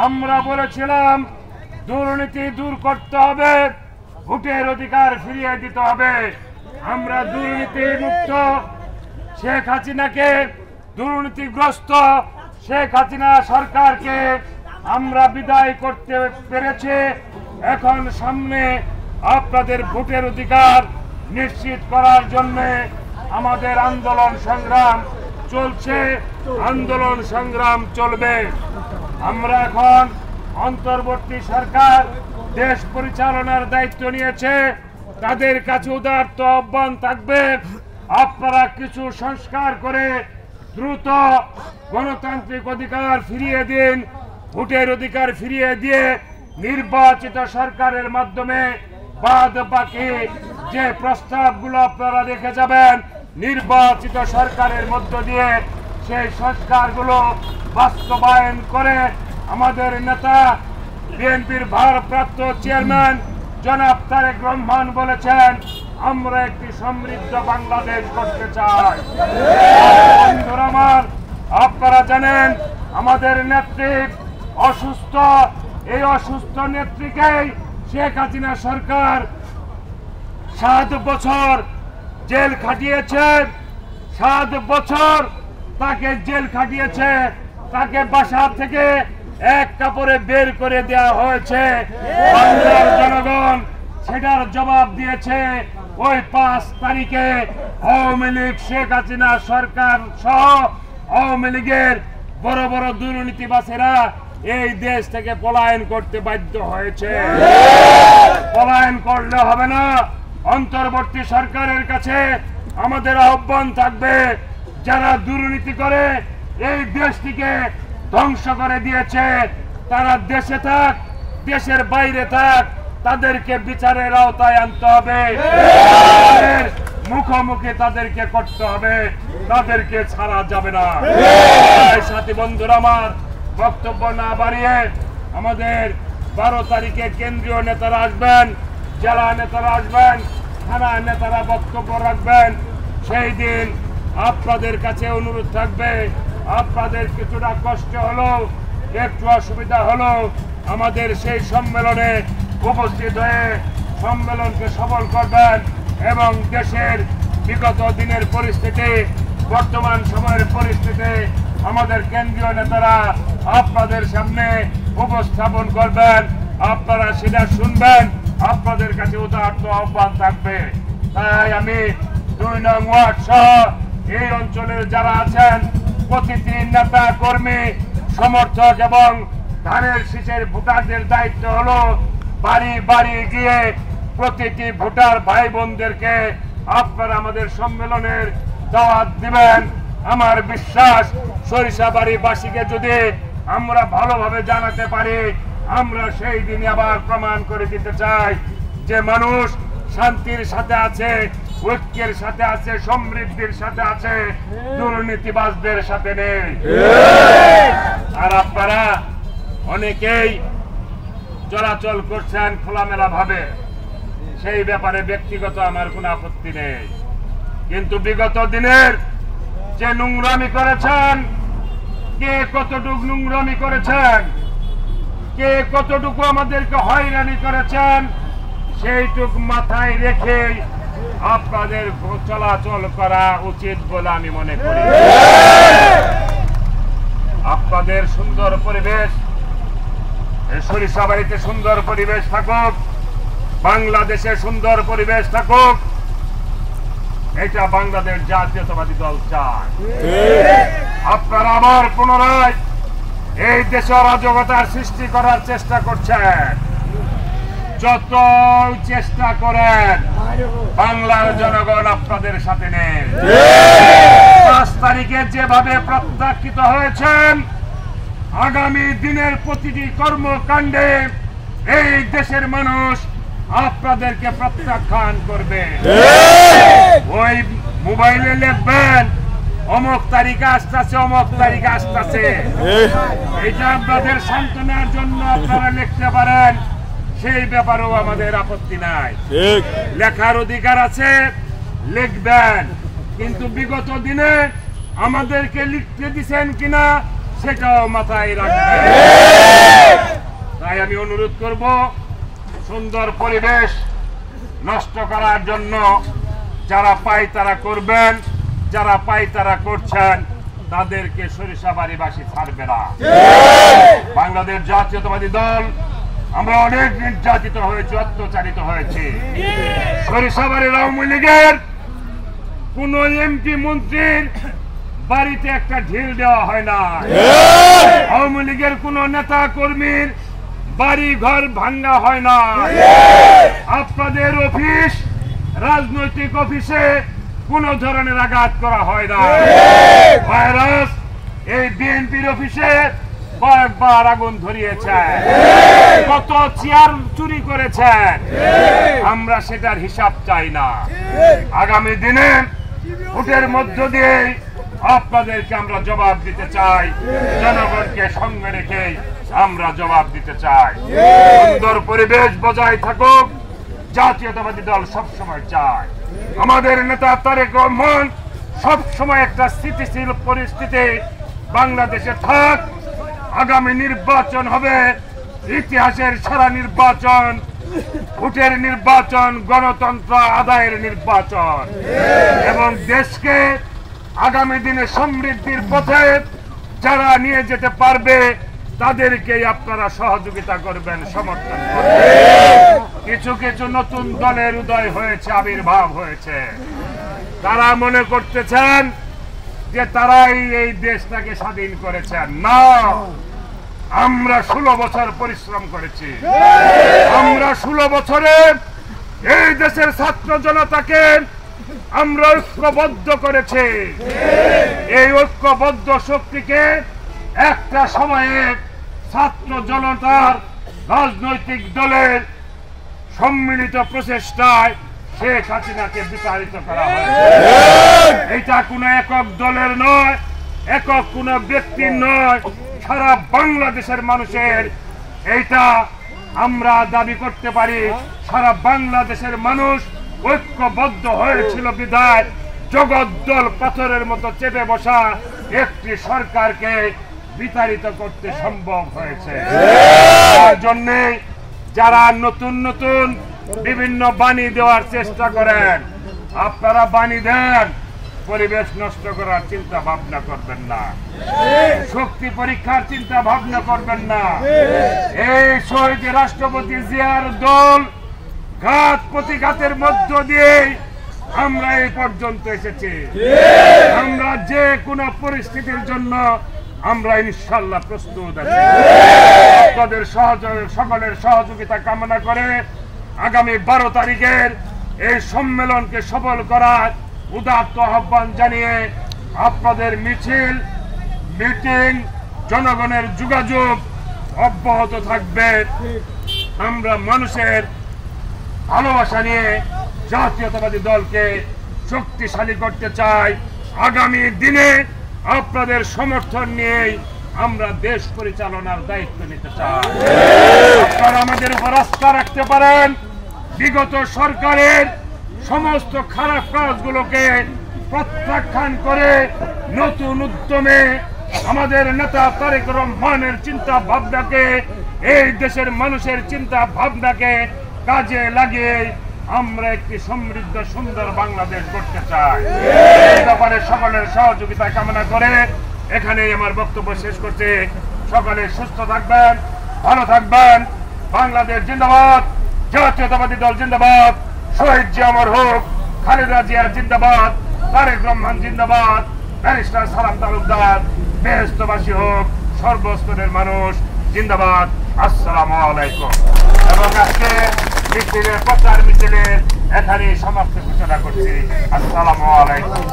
আমরা বলেছিলাম দুর্নীতি দূর করতে হবে, ভোটের অধিকার ফিরিয়ে দিতে হবে। আমরা দুর্নীতি মুক্ত শেখ হাসিনাকে, দুর্নীতিগ্রস্ত শেখ হাসিনা সরকারকে আমরা বিদায় করতে পেরেছি। এখন সামনে আপনাদের ভোটের অধিকার নিশ্চিত করার জন্য আমাদের আন্দোলন সংগ্রাম চলছে, আন্দোলন সংগ্রাম চলবে। আমরা এখন অন্তর্বর্তী সরকার দেশ পরিচালনার দায়িত্ব নিয়েছে, তাদের কাছে উদারত আহ্বান থাকবে, আপনারা কিছু সংস্কার করে দ্রুত গণতান্ত্রিক অধিকার ফিরিয়ে দিন, ভোটের অধিকার ফিরিয়ে দিয়ে নির্বাচিত সরকারের মাধ্যমে বাদ বাকি যে প্রস্তাবগুলো আপনারা রেখে যাবেন, নির্বাচিত সরকারের মধ্য দিয়ে সেই সংস্কারগুলো বাস্তবায়ন করে আমাদের নেতা বিএনপির ভারপ্রাপ্ত চেয়ারম্যান জনাব তারেক রহমান বলেছেন, আমরা একটি সমৃদ্ধ বাংলাদেশ করতে চাই। বন্ধুরা আমার, আপনারা জানেন আমাদের নেত্রী অসুস্থ, এই অসুস্থ নেত্রীকেই শেখ হাসিনা সরকার 7 বছর জেল খাটিয়েছে, 7 বছর তাকে জেল খাটিয়েছে, তাকে বাসা থেকে এক কাপড়ে বের করে দেওয়া হয়েছে। বাংলার জনগণ সেটার জবাব দিয়েছে। ওই 5 তারিখে আওয়ামী লীগ শেখ হাসিনা সরকার সহ আওয়ামী লীগের বড় বড় দুর্নীতিবাসীরা এই দেশ থেকে পলায়ন করতে বাধ্য হয়েছে। পলায়ন করলে হবে না। অন্তর্বর্তী সরকারের কাছে আমাদের আহ্বান থাকবে, যারা দুর্নীতি করে এই দেশটিকে ধ্বংস করে দিয়েছে, তারা দেশে থাক, দেশের বাইরে থাক, তাদেরকে বিচারের আওতায় আনতে হবে, মুখোমুখি তাদেরকে করতে হবে, তাদেরকে ছাড়া যাবে না। সাথী বন্ধুরা আমার, বক্তব্য না বাড়িয়ে আমাদের 12 তারিখে কেন্দ্রীয় নেতারা আসবেন, জেলা নেতারা আসবেন, থানা নেতারা বক্তব্য রাখবেন। সেই দিন আপনাদের কাছে অনুরোধ থাকবে, আপনাদের কিছুটা কষ্ট হলো, একটু অসুবিধা হলো, আমাদের সেই সম্মেলনে উপস্থিত হয়ে সম্মেলনকে সফল করবেন এবং দেশের বিগত দিনের পরিস্থিতি, বর্তমান সময়ের পরিস্থিতি আমাদের কেন্দ্রীয় নেতারা আপনাদের সামনে উপস্থাপন করবেন। আপনারা সেটা শুনবেন, আপনাদের কাছে উদারত আহ্বান থাকবে। তাই আমি 2 নং ওয়ার্ড সহ এই অঞ্চলের যারা আছেন প্রতিটি নেতা কর্মী সমর্থক এবং ধানের শীষের ভোটারদের দায়িত্ব হলো বাড়ি বাড়ি গিয়ে প্রতিটি ভোটার ভাই বোনদেরকে আপনারা আমাদের সম্মেলনের দাওয়াত দিবেন। আমার বিশ্বাস সরিষাবাড়িবাসীকে যদি আমরা ভালোভাবে জানাতে পারি, আমরা সেই দিনে আবার প্রমাণ করে দিতে চাই যে মানুষ শান্তির সাথে আছে, ঐক্যের সাথে আছে, সমৃদ্ধির সাথে আছে, দুর্নীতিবাজদের সাথে নেই। আর আপনারা অনেকেই চলাচল করছেন খোলামেলা ভাবে, সেই ব্যাপারে ব্যক্তিগত আমার কোনো আপত্তি নেই, কিন্তু বিগত দিনের যে নোংরামি করেছেন, কে কতটুকু নোংরামি করেছেন, কে কতটুকু আমাদেরকে হয়রানি করেছেন, সেইটুকু মাথায় রেখে আপনাদের চলাচল করা উচিত বলে আমি মনে করি। আপনাদের সুন্দর পরিবেশ, সরিষাবাড়িতে সুন্দর পরিবেশ থাকুক, বাংলাদেশে সুন্দর পরিবেশ থাকুক, এটা বাংলাদেশ জাতীয়তাবাদী দল চায়। আপনারা আবার পুনরায় এই দেশে অরাজকতার সৃষ্টি করার চেষ্টা করছেন। যত চেষ্টা করেন, বাংলার জনগণ আপনাদের সাথে নেই। 5 তারিখে যেভাবে প্রত্যাখ্যিত হয়েছেন, আগামী দিনের প্রতিটি কর্মকাণ্ডে এই দেশের মানুষ আপনাদেরকে প্রত্যাখ্যান করবে। ওই মোবাইলে লিখবেন অমুক তারিখে আসতেছে, অমুক তারিখে আসতেছে, এটা আপনাদের সান্ত্বনার জন্য আপনারা লিখতে পারেন, সেই ব্যাপারেও আমাদের আপত্তি নাই। লেখার অধিকার আছে, লিখবেন, কিন্তু বিগত দিনে আমাদেরকে লিখতে দিচ্ছেন কিনা সেটাও মাথায় রাখবেন। আমি অনুরোধ করব, সুন্দর পরিবেশ নষ্ট করার জন্য যারা পায় তারা করবেন, যারা পায় তারা করছেন, তাদেরকে সরিষাবাড়িবাসী ছাড়বে না। বাংলাদেশ জাতীয়তাবাদী দল আমরা অনেক নির্যাতিত হয়েছি, অত্যাচারিত হয়েছি। সরিষাবাড়ির আওয়ামী লীগের কোন এমপি মন্ত্রীর বাড়িতে একটা ঢিল দেওয়া হয় না। আওয়ামী লীগের কোন নেতা কর্মীর বাড়ি ঘর ভাঙ্গা হয় না। আপনাদের অফিস, রাজনৈতিক অফিসে কোন ধরনের আঘাত করা হয় না। ভাইরাস এই বিএনপির অফিসে কয়েকবার আগুন ধরিয়েছেন, কত চেয়ার চুরি করেছেন, আমরা সেটার হিসাব চাই না। আগামী দিনে ভোটের মধ্য দিয়ে আপনাদেরকে আমরা জবাব দিতে চাই, জনগণকে সঙ্গে রেখে আমরা জবাব দিতে চাই। সুন্দর পরিবেশ বজায় থাকুক, জাতীয়তাবাদী দল সবসময় চায়। আমাদের নেতা তারেক রহমান সবসময় একটা স্থিতিশীল পরিস্থিতি বাংলাদেশে থাক। আগামী নির্বাচন হবে ইতিহাসের সেরা নির্বাচন, ভোটের নির্বাচন, গণতন্ত্র আদায়ের নির্বাচন, এবং দেশকে আগামী দিনে সমৃদ্ধির পথে যারা নিয়ে যেতে পারবে তাদেরকে আপনারা সহযোগিতা করবেন, সমর্থন করবেন। কিছু কিছু নতুন দলের উদয় হয়েছে, আবির্ভাব হয়েছে। তারা মনে করতেছেন যে তারাই এই দেশটাকে স্বাধীন করেছেন। না, আমরা 16 বছর পরিশ্রম করেছি। আমরা 16 বছরে এই দেশের ছাত্র জনতাকে আমরা ঐক্যবদ্ধ করেছি। এই ঐক্যবদ্ধ শক্তিকে একটা সময়ে ছাত্র জনতার রাজনৈতিক দলের সম্মিলিত প্রচেষ্টায় শেখ হাসিনাকে বিতাড়িত করা হয়েছে। এটা কোনো একক দলের নয়, একক কোনো ব্যক্তির নয়, সারা বাংলাদেশের মানুষের। এইটা আমরা দাবি করতে পারি। সারা বাংলাদেশের মানুষ ঐক্যবদ্ধ হয়েছিল বিধায় জগদ্দল পাথরের মতো চেপে বসা একটি সরকারকে বিতাড়িত করতে সম্ভব হয়েছে। তার জন্য যারা নতুন নতুন বিভিন্ন বাণী দেওয়ার চেষ্টা করেন, আপনারা বাণী দেন, পরিবেশ নষ্ট করার চিন্তা ভাবনা করবেন না, শক্তি পরীক্ষার চিন্তা ভাবনা করবেন না। এই শহীদ রাষ্ট্রপতি জিয়ার দল ঘাত প্রতিঘাতের মধ্য দিয়ে আমরা এই পর্যন্ত এসেছি। আমরা যে কোনো পরিস্থিতির জন্য আমরা ইনশাআল্লাহ প্রস্তুত আছি। আপনাদের সকলের সহযোগিতা কামনা করে আগামী 12 তারিখের এই সম্মেলনকে সফল করার উদাত্ত আহ্বান জানিয়ে আপনাদের মিছিল, মিটিং, জনগণের যোগাযোগ অব্যাহত থাকবে। আমরা মানুষের ভালোবাসা নিয়ে জাতীয়তাবাদী দলকে শক্তিশালী করতে চাই। আগামী দিনে আপনাদের সমর্থন নিয়েই আমরা দেশ পরিচালনার দায়িত্ব নিতে চাই। আপনারা আমাদের উপর আস্থা রাখতে পারেন। বিগত সরকারের সমস্ত খারাপ কাজগুলোকে প্রত্যাখ্যান করে নতুন উদ্যমে আমাদের নেতা তারেক রহমানের চিন্তা ভাবনাকে, এই দেশের মানুষের চিন্তা ভাবনাকে কাজে লাগিয়ে আমরা একটি সমৃদ্ধ সুন্দর বাংলাদেশ গড়তে চাই। এই ব্যাপারে সকলের সহযোগিতা কামনা করে এখানেই আমার বক্তব্য শেষ করছি। সকলে সুস্থ থাকবেন, ভালো থাকবেন। বাংলাদেশ জিন্দাবাদ, জাতীয়তাবাদী দল জিন্দাবাদ, শহীদ জিয়া অমর হোক, খালেদা জিয়া জিন্দাবাদ, তারেক রহমান জিন্দাবাদ, ব্যারিস্টার সালাম তালুকদার বেহেশতবাসী হোক, সর্বস্তরের মানুষ জিন্দাবাদ। আসসালামু আলাইকুম। এবং আজকে মিছিলের প্রচার মিছিলের এখানেই সমাপ্তি ঘোষণা করছি। আসসালামু আলাইকুম।